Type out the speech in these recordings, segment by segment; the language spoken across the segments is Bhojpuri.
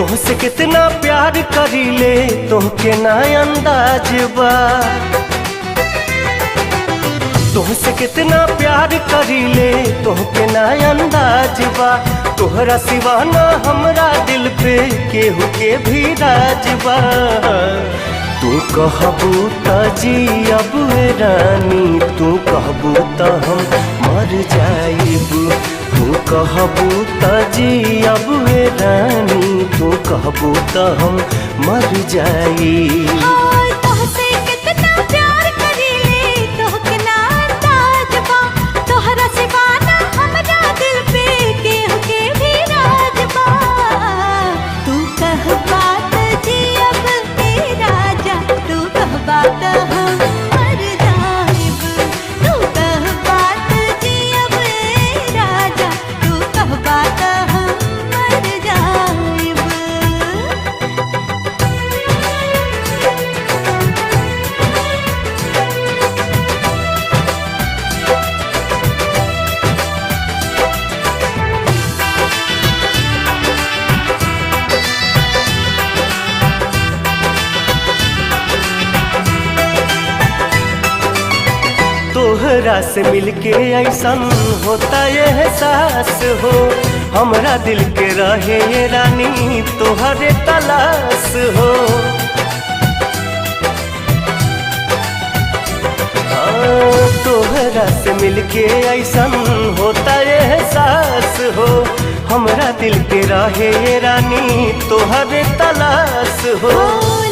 तोहसे कितना प्यार करीले तोहके ना अंदाज बा। तोहसे कितना प्यार करीले तोहके ना अंदाज बा। तोहरा सिवा ना हमरा दिल पे केहू के भी राज बा। तू कहबू त जियब रानी, तू कहबू त हम मर जाइब। तू कहबू त जियब रानी, तू कहबू त हम मर जाइब। तोहरा से मिलके ऐसन होता ये एहसास हो। हमरा दिल के रहे ये रानी तोहरे तलाश हो। तोहरा से मिलके ऐसन होता ये एहसास हो। हमरा दिल के रहे ये रानी तोहरे तलाश हो।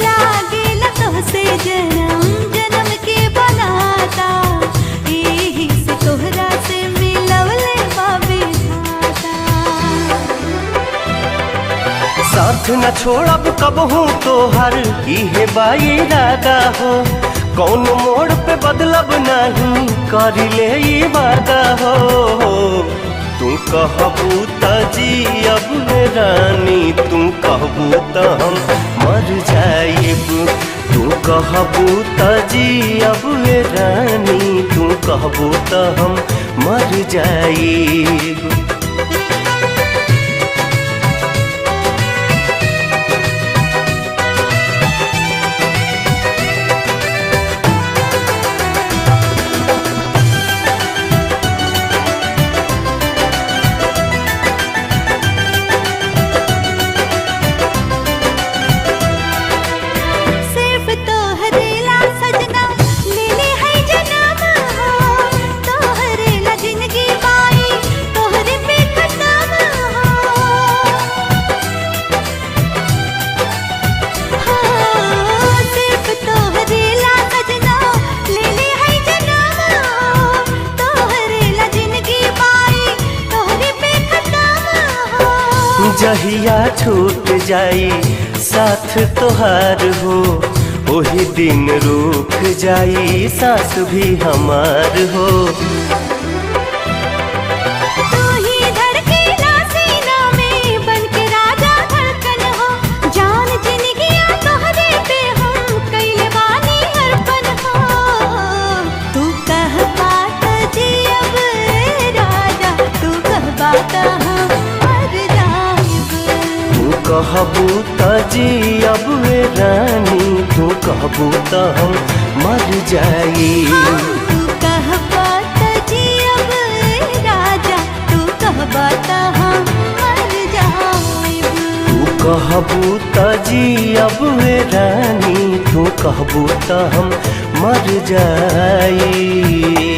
लागेला तोहसे जन्म जन्म के बनाता, तोहरा से मिलवले विधाता। साथ न छोड़ब कबहू तोहर इहे बाई इरादा हो। कौन मोड़ पे बदलब नहीं करिले ई वादा हो। तू कहबू त जियब रानी, तू कहबू त हम मर जाइब। तू कहबू त जियब रानी, तू कहबू त हम मर जाइब। जहिया छूट जाई साथ तोहार हो, वही दिन रुक जाई सांस भी हमार हो। तू ही धड़केला सीना में बनके राजा धड़कन हो। जान जिंदगियां तोहरे पे हम कइले बानी अर्पण हो। तू कह बात जियब राजा, तू कह बात हम कहबू त जियब रानी, तू कहबू त हम मर जाइब। तू कह बात जियब राजा, तू कह बात हम मर जाइब। तू कहबू त जियब रानी, तू कहबू त हम मर जाइब।